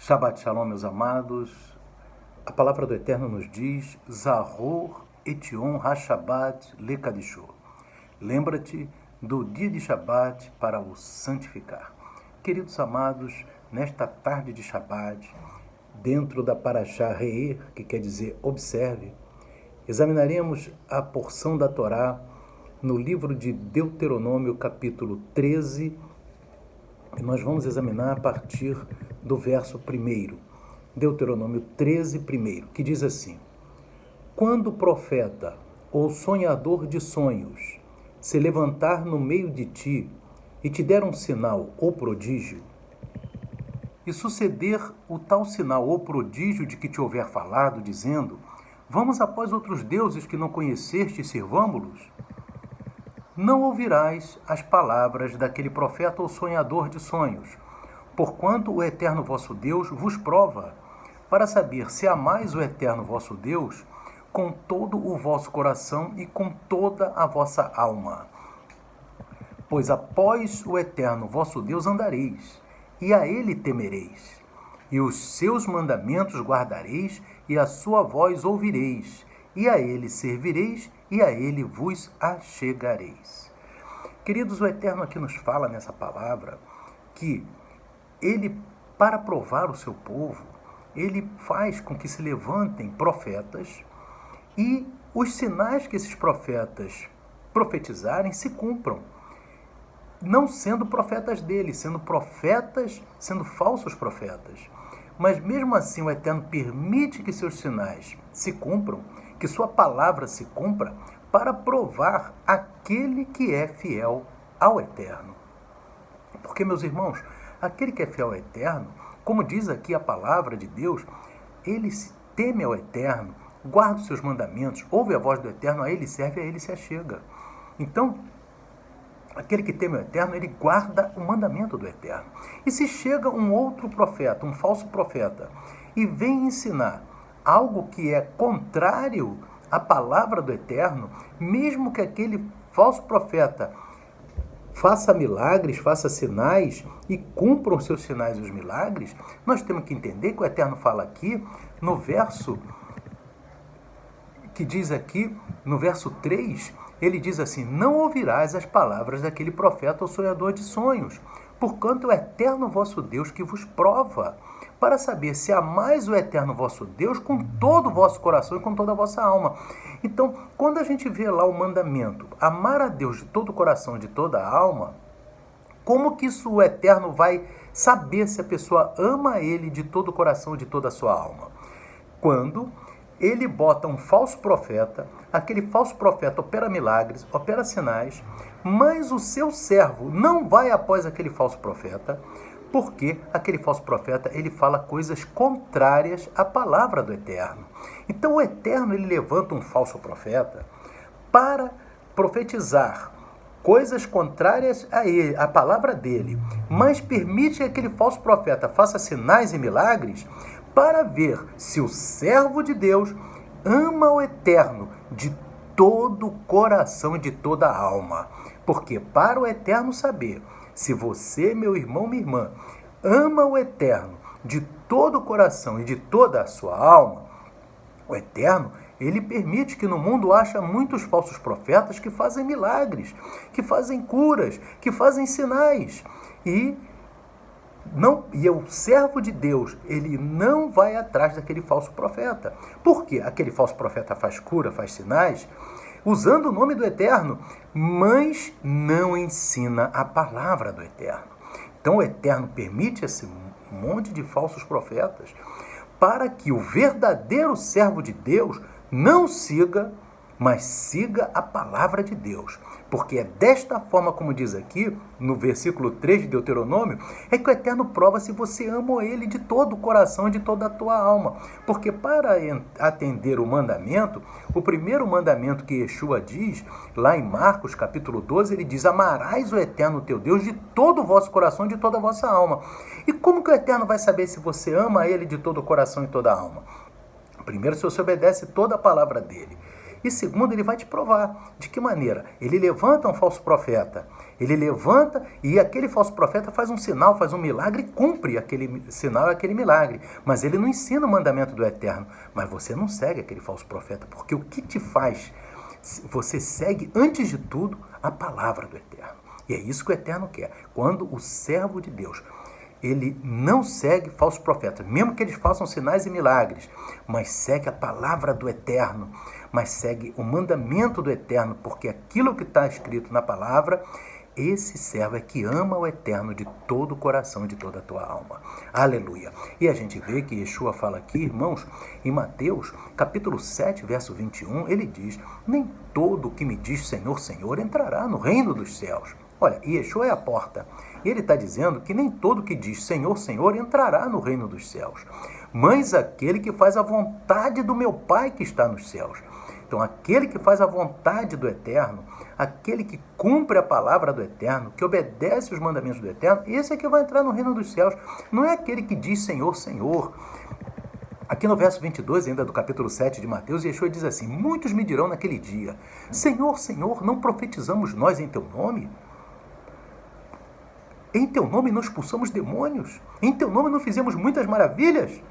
Shabbat Shalom, meus amados. A palavra do Eterno nos diz: Zahor etion ha-Shabbat lekadishô. Lembra-te do dia de Shabbat para o santificar. Queridos amados, nesta tarde de Shabbat, dentro da Parashá Re'er, que quer dizer observe, examinaremos a porção da Torá no livro de Deuteronômio, capítulo 13, e nós vamos examinar a partir do verso 1, Deuteronômio 13, 1, que diz assim: Quando o profeta ou sonhador de sonhos se levantar no meio de ti e te der um sinal ou prodígio, e suceder o tal sinal ou prodígio de que te houver falado, dizendo: Vamos após outros deuses que não conheceste e sirvamo-los, não ouvirás as palavras daquele profeta ou sonhador de sonhos, porquanto o Eterno vosso Deus vos prova, para saber se amais o Eterno vosso Deus com todo o vosso coração e com toda a vossa alma. Pois após o Eterno vosso Deus andareis, e a ele temereis, e os seus mandamentos guardareis, e a sua voz ouvireis, e a ele servireis, e a ele vos achegareis. Queridos, o Eterno aqui nos fala nessa palavra que ele, para provar o seu povo, ele faz com que se levantem profetas e os sinais que esses profetas profetizarem se cumpram. Não sendo profetas dele, sendo profetas, sendo falsos profetas. Mas mesmo assim o Eterno permite que seus sinais se cumpram, que sua palavra se cumpra, para provar aquele que é fiel ao Eterno. Porque, meus irmãos, aquele que é fiel ao Eterno, como diz aqui a palavra de Deus, ele teme ao Eterno, guarda os seus mandamentos, ouve a voz do Eterno, a ele serve, a ele se achega. Então, aquele que teme ao Eterno, ele guarda o mandamento do Eterno. E se chega um outro profeta, um falso profeta, e vem ensinar algo que é contrário à palavra do Eterno, mesmo que aquele falso profeta faça milagres, faça sinais e cumpram os seus sinais e os milagres, nós temos que entender que o Eterno fala aqui no verso que diz aqui, no verso 3, ele diz assim: Não ouvirás as palavras daquele profeta ou sonhador de sonhos, porquanto é o Eterno vosso Deus que vos prova, para saber se amais o Eterno vosso Deus com todo o vosso coração e com toda a vossa alma. Então, quando a gente vê lá o mandamento, amar a Deus de todo o coração e de toda a alma, como que isso o Eterno vai saber se a pessoa ama ele de todo o coração e de toda a sua alma? Quando ele bota um falso profeta, aquele falso profeta opera milagres, opera sinais, mas o seu servo não vai após aquele falso profeta, porque aquele falso profeta, ele fala coisas contrárias à palavra do Eterno. Então o Eterno, ele levanta um falso profeta para profetizar coisas contrárias a ele, à palavra dele, mas permite que aquele falso profeta faça sinais e milagres para ver se o servo de Deus ama o Eterno de todo o coração e de toda a alma. Porque para o Eterno saber se você, meu irmão, minha irmã, ama o Eterno de todo o coração e de toda a sua alma, o Eterno, ele permite que no mundo haja muitos falsos profetas que fazem milagres, que fazem curas, que fazem sinais. E o servo de Deus, ele não vai atrás daquele falso profeta. Por quê? Aquele falso profeta faz cura, faz sinais, usando o nome do Eterno, mas não ensina a palavra do Eterno. Então o Eterno permite esse monte de falsos profetas para que o verdadeiro servo de Deus não siga, mas siga a palavra de Deus. Porque é desta forma, como diz aqui, no versículo 3 de Deuteronômio, é que o Eterno prova se você ama ele de todo o coração e de toda a tua alma. Porque para atender o mandamento, o primeiro mandamento que Yeshua diz, lá em Marcos, capítulo 12, ele diz: Amarás o Eterno teu Deus de todo o vosso coração e de toda a vossa alma. E como que o Eterno vai saber se você ama ele de todo o coração e toda a alma? Primeiro, se você obedece toda a palavra dele. E segundo, ele vai te provar. De que maneira? Ele levanta um falso profeta. Ele levanta e aquele falso profeta faz um sinal, faz um milagre e cumpre aquele sinal e aquele milagre. Mas ele não ensina o mandamento do Eterno. Mas você não segue aquele falso profeta, porque o que te faz? Você segue, antes de tudo, a palavra do Eterno. E é isso que o Eterno quer. Quando o servo de Deus, ele não segue falsos profetas, mesmo que eles façam sinais e milagres, mas segue a palavra do Eterno, mas segue o mandamento do Eterno, porque aquilo que está escrito na palavra, esse servo é que ama o Eterno de todo o coração, de toda a tua alma. Aleluia. E a gente vê que Yeshua fala aqui, irmãos, em Mateus, capítulo 7, verso 21, ele diz, nem todo que me diz Senhor, Senhor, entrará no reino dos céus. Olha, Yeshua é a porta. E ele está dizendo que nem todo que diz Senhor, Senhor entrará no reino dos céus, mas aquele que faz a vontade do meu Pai que está nos céus. Então, aquele que faz a vontade do Eterno, aquele que cumpre a palavra do Eterno, que obedece os mandamentos do Eterno, esse é que vai entrar no reino dos céus. Não é aquele que diz Senhor, Senhor. Aqui no verso 22, ainda do capítulo 7 de Mateus, Yeshua diz assim, muitos me dirão naquele dia, Senhor, Senhor, não profetizamos nós em teu nome? Em teu nome não expulsamos demônios? Em teu nome não fizemos muitas maravilhas?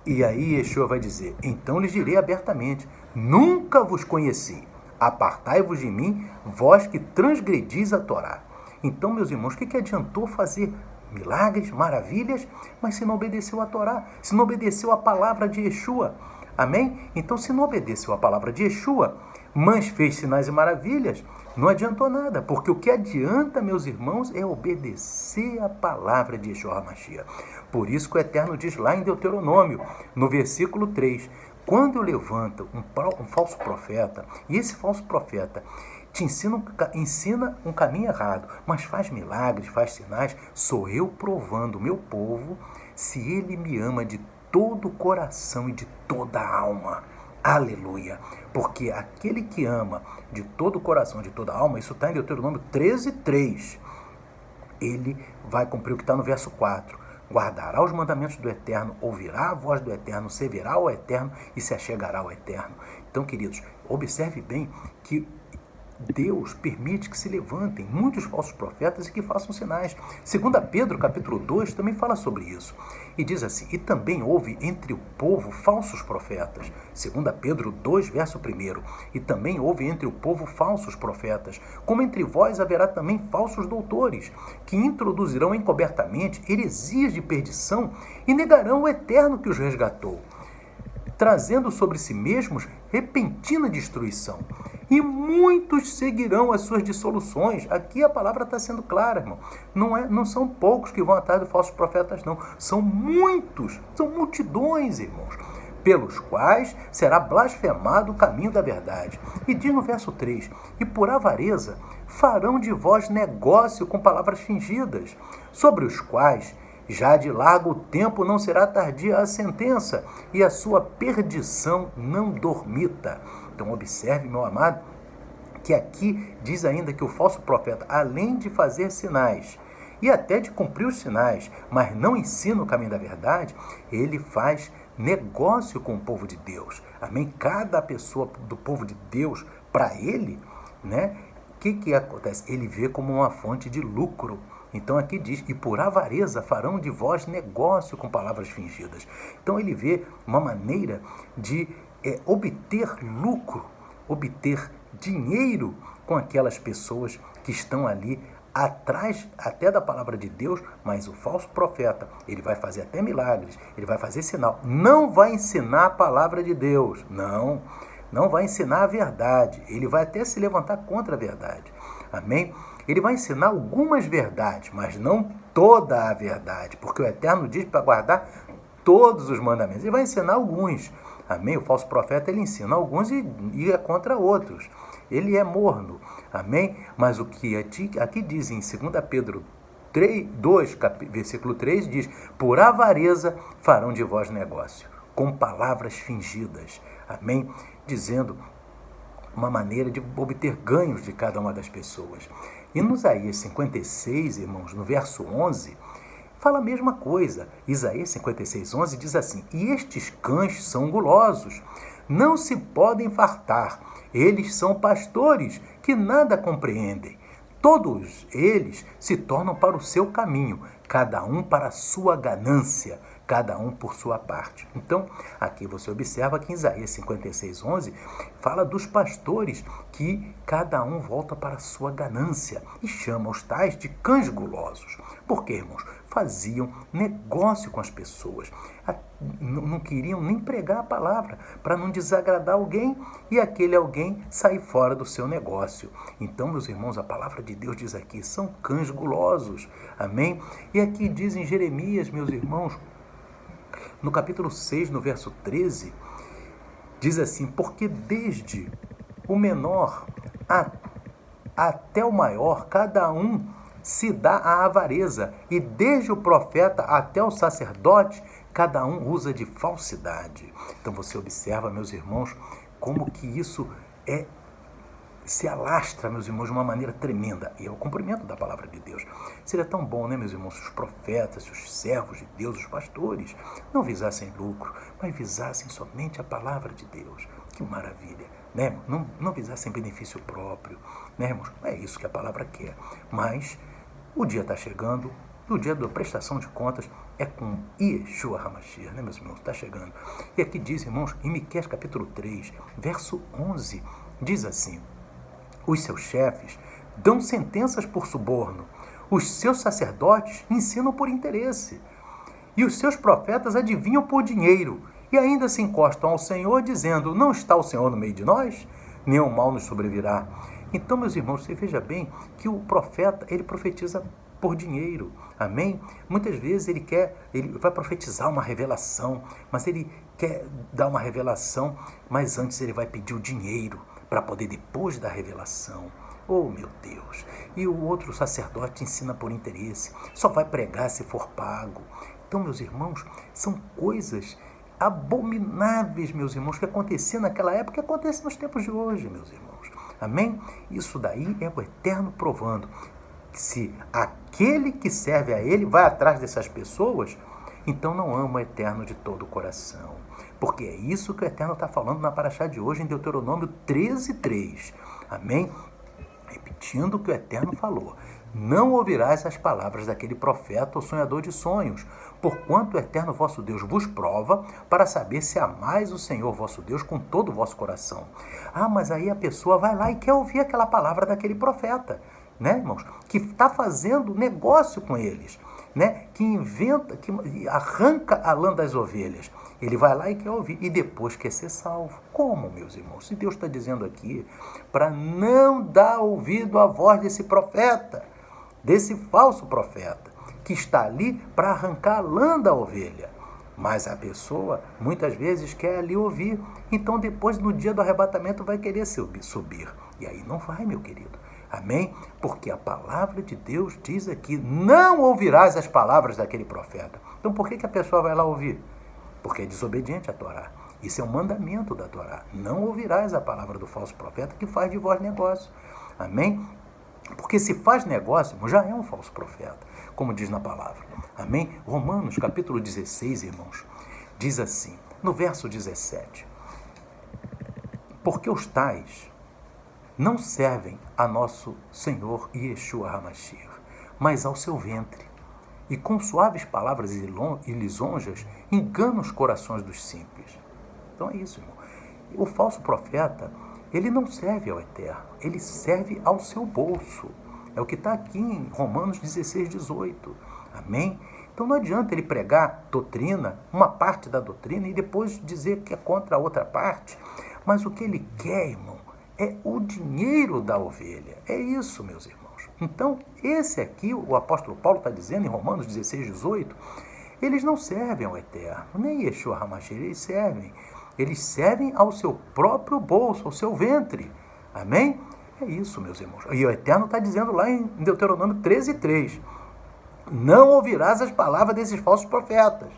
E aí Yeshua vai dizer, então lhes direi abertamente, nunca vos conheci, apartai-vos de mim, vós que transgredis a Torá. Então, meus irmãos, o que adiantou fazer milagres, maravilhas, mas se não obedeceu a Torá, se não obedeceu a palavra de Yeshua? Amém? Então, se não obedeceu a palavra de Yeshua, mas fez sinais e maravilhas, não adiantou nada, porque o que adianta, meus irmãos, é obedecer a palavra de Yeshua HaMashiach. Por isso que o Eterno diz lá em Deuteronômio, no versículo 3, quando eu levanto um falso profeta, e esse falso profeta te ensina um caminho errado, mas faz milagres, faz sinais, sou eu provando o meu povo se ele me ama de todo o coração e de toda a alma. Aleluia! Porque aquele que ama de todo o coração, de toda a alma, isso está em Deuteronômio 13:3. Ele vai cumprir o que está no verso 4. Guardará os mandamentos do Eterno, ouvirá a voz do Eterno, servirá ao Eterno e se achegará ao Eterno. Então, queridos, observe bem que Deus permite que se levantem muitos falsos profetas e que façam sinais. 2 Pedro, capítulo 2, também fala sobre isso. E diz assim, e também houve entre o povo falsos profetas. 2 Pedro 2, verso 1. E também houve entre o povo falsos profetas, como entre vós haverá também falsos doutores, que introduzirão encobertamente heresias de perdição e negarão o Eterno que os resgatou, trazendo sobre si mesmos repentina destruição. E muitos seguirão as suas dissoluções. Aqui a palavra está sendo clara, irmão. Não são poucos que vão atrás de falsos profetas, não. São muitos, são multidões, irmãos, pelos quais será blasfemado o caminho da verdade. E diz no verso 3, e por avareza farão de vós negócio com palavras fingidas, sobre os quais já de largo tempo não será tardia a sentença, e a sua perdição não dormita. Então observe, meu amado, que aqui diz ainda que o falso profeta, além de fazer sinais, e até de cumprir os sinais, mas não ensina o caminho da verdade, ele faz negócio com o povo de Deus. Amém? Cada pessoa do povo de Deus, para ele, né? O que acontece? Ele vê como uma fonte de lucro. Então aqui diz, e por avareza farão de vós negócio com palavras fingidas. Então ele vê uma maneira de obter lucro, obter dinheiro com aquelas pessoas que estão ali atrás até da palavra de Deus, mas o falso profeta, ele vai fazer até milagres, ele vai fazer sinal, não vai ensinar a palavra de Deus, não vai ensinar a verdade, ele vai até se levantar contra a verdade, amém? Ele vai ensinar algumas verdades, mas não toda a verdade, porque o Eterno diz para guardar todos os mandamentos, ele vai ensinar alguns, amém? O falso profeta, ele ensina alguns e é contra outros, ele é morno, amém? Mas o que aqui diz em 2 Pedro 2, versículo 3, diz, por avareza farão de vós negócio, com palavras fingidas, amém? Dizendo uma maneira de obter ganhos de cada uma das pessoas. E no Isaías 56, irmãos, no verso 11, fala a mesma coisa. Isaías 56, 11 diz assim, e estes cães são gulosos, não se podem fartar. Eles são pastores que nada compreendem. Todos eles se tornam para o seu caminho, cada um para a sua ganância, cada um por sua parte. Então, aqui você observa que em Isaías 56:11 fala dos pastores que cada um volta para a sua ganância e chama os tais de cães gulosos. Porque, irmãos, faziam negócio com as pessoas, não queriam nem pregar a palavra para não desagradar alguém e aquele alguém sair fora do seu negócio. Então, meus irmãos, a palavra de Deus diz aqui, são cães gulosos, amém? E aqui diz em Jeremias, meus irmãos, no capítulo 6, no verso 13, diz assim, porque desde o menor até o maior, cada um se dá à avareza, e desde o profeta até o sacerdote, cada um usa de falsidade. Então você observa, meus irmãos, como que isso se alastra, meus irmãos, de uma maneira tremenda. E é o cumprimento da palavra de Deus. Seria tão bom, né, meus irmãos, se os profetas, se os servos de Deus, os pastores, não visassem lucro, mas visassem somente a palavra de Deus. Que maravilha, né? Não visassem benefício próprio, né, irmãos? É isso que a palavra quer. Mas o dia está chegando, o dia da prestação de contas é com Yeshua HaMashiach, né, meus irmãos? Está chegando. E aqui diz, irmãos, em Miqueias capítulo 3, verso 11, diz assim, os seus chefes dão sentenças por suborno, os seus sacerdotes ensinam por interesse, e os seus profetas adivinham por dinheiro, e ainda se encostam ao Senhor, dizendo, não está o Senhor no meio de nós? Nenhum mal nos sobrevirá. Então, meus irmãos, você veja bem que o profeta, ele profetiza por dinheiro, amém? Muitas vezes ele vai profetizar uma revelação, mas ele quer dar uma revelação, mas antes ele vai pedir o dinheiro, para poder depois da revelação. Oh, meu Deus! E o outro sacerdote ensina por interesse, só vai pregar se for pago. Então, meus irmãos, são coisas abomináveis, meus irmãos, que aconteciam naquela época e acontecem nos tempos de hoje, meus irmãos. Amém? Isso daí é o Eterno provando que se aquele que serve a Ele vai atrás dessas pessoas, então não ama o Eterno de todo o coração. Porque é isso que o Eterno está falando na paraxá de hoje, em Deuteronômio 13:3. Amém? Repetindo o que o Eterno falou. Não ouvirás as palavras daquele profeta ou sonhador de sonhos, porquanto o Eterno vosso Deus vos prova, para saber se amais o Senhor vosso Deus com todo o vosso coração. Ah, mas aí a pessoa vai lá e quer ouvir aquela palavra daquele profeta, né, irmãos? Que está fazendo negócio com eles, né? Que inventa, que arranca a lã das ovelhas. Ele vai lá e quer ouvir, e depois quer ser salvo. Como, meus irmãos? Se Deus está dizendo aqui para não dar ouvido à voz desse profeta, desse falso profeta, que está ali para arrancar a lã da ovelha. Mas a pessoa, muitas vezes, quer ali ouvir. Então, depois, no dia do arrebatamento, vai querer subir. E aí não vai, meu querido. Amém? Porque a palavra de Deus diz aqui, não ouvirás as palavras daquele profeta. Então, por que a pessoa vai lá ouvir? Porque é desobediente à Torá. Isso é um mandamento da Torá. Não ouvirás a palavra do falso profeta que faz de vós negócio. Amém? Porque se faz negócio, já é um falso profeta, como diz na palavra. Amém? Romanos, capítulo 16, irmãos, diz assim, no verso 17, porque os tais não servem a nosso Senhor Yeshua HaMashiach, mas ao seu ventre, e com suaves palavras e lisonjas engana os corações dos simples. Então é isso, irmão. O falso profeta, ele não serve ao Eterno, ele serve ao seu bolso. É o que está aqui em Romanos 16:18. Amém? Então não adianta ele pregar doutrina, uma parte da doutrina, e depois dizer que é contra a outra parte. Mas o que ele quer, irmão, é o dinheiro da ovelha. É isso, meus irmãos. Então, esse aqui, o apóstolo Paulo está dizendo em Romanos 16:18, eles não servem ao Eterno, nem Yeshua HaMashiach, eles servem ao seu próprio bolso, ao seu ventre. Amém? É isso, meus irmãos. E o Eterno está dizendo lá em Deuteronômio 13:3, não ouvirás as palavras desses falsos profetas.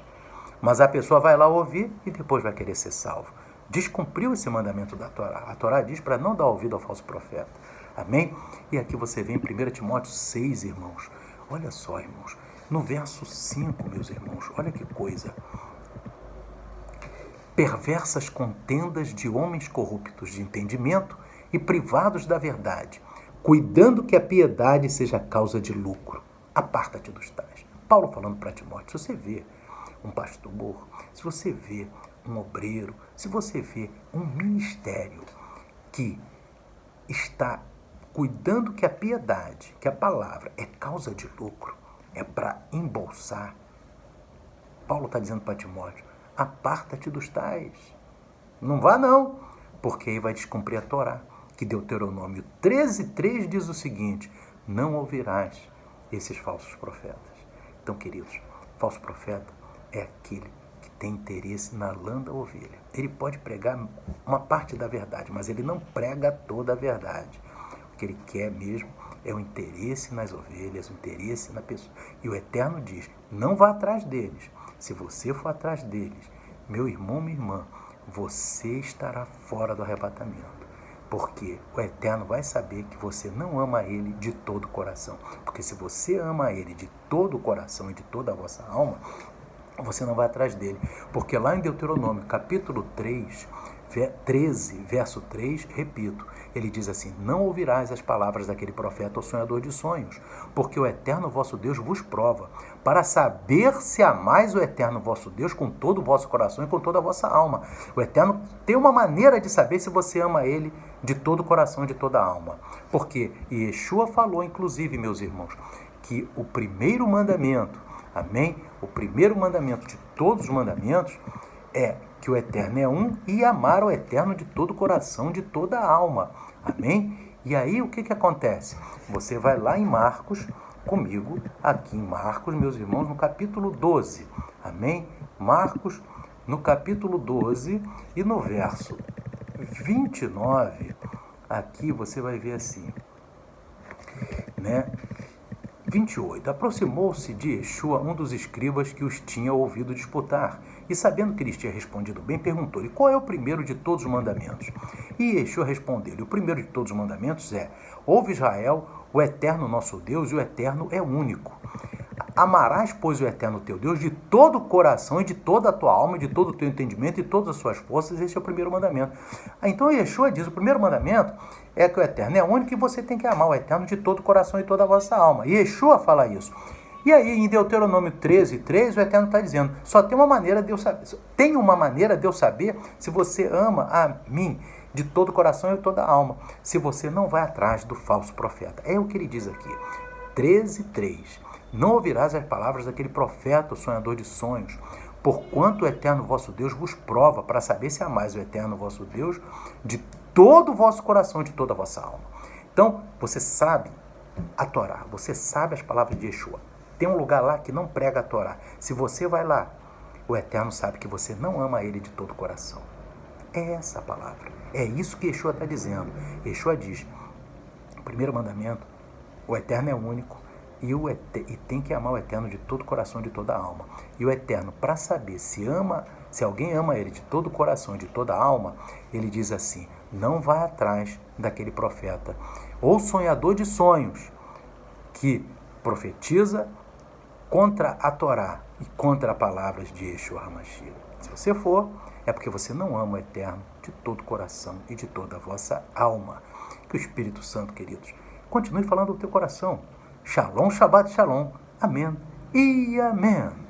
Mas a pessoa vai lá ouvir e depois vai querer ser salvo. Descumpriu esse mandamento da Torá. A Torá diz para não dar ouvido ao falso profeta. Amém? E aqui você vê em 1 Timóteo 6, irmãos. Olha só, irmãos. No verso 5, meus irmãos, olha que coisa. perversas contendas de homens corruptos de entendimento e privados da verdade, cuidando que a piedade seja causa de lucro. Aparta-te dos tais. Paulo falando para Timóteo, se você vê um pastor, se você vê um obreiro, se você vê um ministério que está cuidando que a piedade, que a palavra é causa de lucro, é para embolsar, Paulo está dizendo para Timóteo, aparta-te dos tais. Não vá não, porque aí vai descumprir a Torá, que Deuteronômio 13:3 diz o seguinte, não ouvirás esses falsos profetas. Então, queridos, falso profeta é aquele que tem interesse na lã da ovelha. Ele pode pregar uma parte da verdade, mas ele não prega toda a verdade. O que ele quer mesmo é o interesse nas ovelhas, o interesse na pessoa. E o Eterno diz, não vá atrás deles. Se você for atrás deles, meu irmão, minha irmã, você estará fora do arrebatamento. Porque o Eterno vai saber que você não ama Ele de todo o coração. Porque se você ama Ele de todo o coração e de toda a vossa alma, você não vai atrás dele. Porque lá em Deuteronômio, capítulo 13, verso 3, repito, ele diz assim, não ouvirás as palavras daquele profeta ou sonhador de sonhos, porque o Eterno vosso Deus vos prova, para saber se amais o Eterno vosso Deus com todo o vosso coração e com toda a vossa alma. O Eterno tem uma maneira de saber se você ama Ele de todo o coração e de toda a alma. Porque Yeshua falou, inclusive, meus irmãos, que o primeiro mandamento, amém? O primeiro mandamento de todos os mandamentos é que o Eterno é um e amar o Eterno de todo o coração, de toda a alma. Amém? E aí o que acontece? Você vai lá em Marcos, comigo, aqui em Marcos, meus irmãos, no capítulo 12. Amém? Marcos, no capítulo 12 e no verso 29, aqui você vai ver assim, né? 28. Aproximou-se de Yeshua um dos escribas que os tinha ouvido disputar, e sabendo que lhes tinha respondido bem, perguntou-lhe, qual é o primeiro de todos os mandamentos? E Yeshua respondeu-lhe, o primeiro de todos os mandamentos é, ouve Israel, o Eterno nosso Deus, e o Eterno é único. Amarás, pois, o Eterno teu Deus de todo o coração e de toda a tua alma, e de todo o teu entendimento e todas as suas forças. Esse é o primeiro mandamento. Então Yeshua diz, o primeiro mandamento é que o Eterno é único e você tem que amar o Eterno de todo o coração e toda a vossa alma. E Yeshua fala isso. E aí, em Deuteronômio 13:3, o Eterno está dizendo, só tem uma maneira de eu saber, se você ama a mim de todo o coração e toda a alma, se você não vai atrás do falso profeta. É o que ele diz aqui. 13:3. Não ouvirás as palavras daquele profeta, o sonhador de sonhos, porquanto o Eterno vosso Deus vos prova, para saber se amais o Eterno vosso Deus de todo o vosso coração e de toda a vossa alma. Então, você sabe a Torá, você sabe as palavras de Yeshua. Tem um lugar lá que não prega a Torá. Se você vai lá, o Eterno sabe que você não ama Ele de todo o coração. É essa a palavra. É isso que Yeshua está dizendo. Yeshua diz, o primeiro mandamento, o Eterno é único, e tem que amar o Eterno de todo o coração e de toda a alma. E o Eterno, para saber se alguém ama Ele de todo o coração e de toda a alma, Ele diz assim, não vá atrás daquele profeta, ou sonhador de sonhos, que profetiza contra a Torá e contra as palavras de Yeshua HaMashiach. Se você for, é porque você não ama o Eterno de todo o coração e de toda a vossa alma. Que o Espírito Santo, queridos, continue falando do teu coração. Shalom, Shabbat, Shalom. Amém e amém.